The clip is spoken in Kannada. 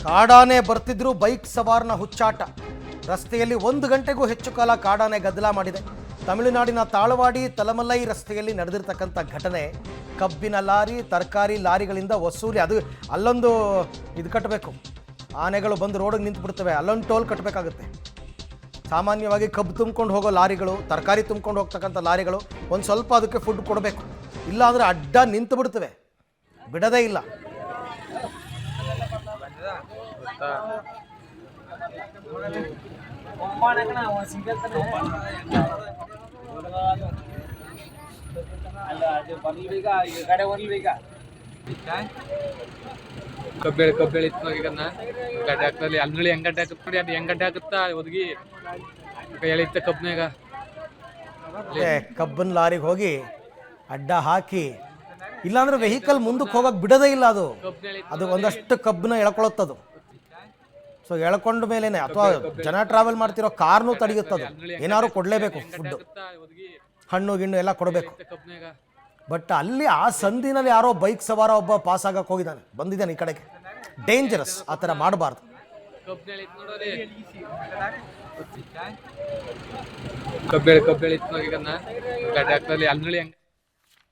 ಕಾಡಾನೆ ಬರ್ತಿದ್ರು ಬೈಕ್ ಸವಾರನ ಹುಚ್ಚಾಟ. ರಸ್ತೆಯಲ್ಲಿ 1 ಗಂಟೆಗೂ ಹೆಚ್ಚು ಕಾಲ ಕಾಡಾನೆ ಗದ್ದಲ ಮಾಡಿದೆ. ತಮಿಳುನಾಡಿನ ತಾಳವಾಡಿ ತಲಮಲೈ ರಸ್ತೆಯಲ್ಲಿ ನಡೆದಿರ್ತಕ್ಕಂಥ ಘಟನೆ. ಕಬ್ಬಿನ ಲಾರಿ, ತರಕಾರಿ ಲಾರಿಗಳಿಂದ ವಸೂಲಿ. ಅದು ಅಲ್ಲೊಂದು ಇದು ಕಟ್ಟಬೇಕು, ಆನೆಗಳು ಬಂದು ರೋಡಿಗೆ ನಿಂತು ಬಿಡ್ತವೆ, ಅಲ್ಲೊಂದು ಟೋಲ್ ಕಟ್ಟಬೇಕಾಗುತ್ತೆ. ಸಾಮಾನ್ಯವಾಗಿ ಕಬ್ಬು ತುಂಬ್ಕೊಂಡು ಹೋಗೋ ಲಾರಿಗಳು, ತರಕಾರಿ ತುಂಬ್ಕೊಂಡು ಹೋಗ್ತಕ್ಕಂಥ ಲಾರಿಗಳು ಒಂದು ಸ್ವಲ್ಪ ಅದಕ್ಕೆ ಫುಡ್ ಕೊಡಬೇಕು, ಇಲ್ಲ ಅಂದರೆ ಅಡ್ಡ ನಿಂತು ಬಿಡ್ತವೆ, ಬಿಡೋದೇ ಇಲ್ಲ. ಕಬ್ಬೆಳಿ ಗಡ್ಡೆ ಹಾಕ್ತಲ್ಲಿ ಅಲ್ಲಿ ಹೆಂಗಡ್ಡೆ ಹಾಕತ್ ನೋಡಿ, ಅದು ಹೆಂಗಡ್ಡೆ ಹಾಕುತ್ತಾ ಒದಗಿ ಎಳಿತ ಕಬ್ಬನಾಗ. ಕಬ್ಬನ್ ಲಾರಿಗೆ ಹೋಗಿ ಅಡ್ಡ ಹಾಕಿ, ಇಲ್ಲಾಂದ್ರೆ ವೆಹಿಕಲ್ ಮುಂದಕ್ಕೆ ಹೋಗಕ್ಕೆ ಬಿಡೋದೇ ಇಲ್ಲ. ಅದು ಒಂದಷ್ಟು ಕಬ್ಬನ್ನ ಎಳ್ಕೊಳತ್ತದು. ಸೊ ಎಳ್ಕೊಂಡ ಮೇಲೇನೆ, ಅಥವಾ ಜನ ಟ್ರಾವೆಲ್ ಮಾಡ್ತಿರೋ ಕಾರ್ನು ತಡೆಯುತ್ತದು. ಏನಾದ್ರು ಕೊಡಲೇಬೇಕು, ಫುಡ್, ಹಣ್ಣು ಗಿಣ್ಣು ಎಲ್ಲ ಕೊಡಬೇಕು. ಬಟ್ ಅಲ್ಲಿ ಆ ಸಂದಿನಲ್ಲಿ ಯಾರೋ ಬೈಕ್ ಸವಾರ ಒಬ್ಬ ಪಾಸ್ ಆಗಕ್ಕೆ ಹೋಗಿದ್ದಾನೆ, ಬಂದಿದ್ದಾನೆ ಈ ಕಡೆಗೆ. ಡೇಂಜರಸ್, ಆ ಥರ ಮಾಡಬಾರ್ದು. ಕಬ್ಬೆಳಿ ಗಡ್ಡೆ ಹಾಕ್ತಲ್ಲಿ ಅಲ್ಲಿ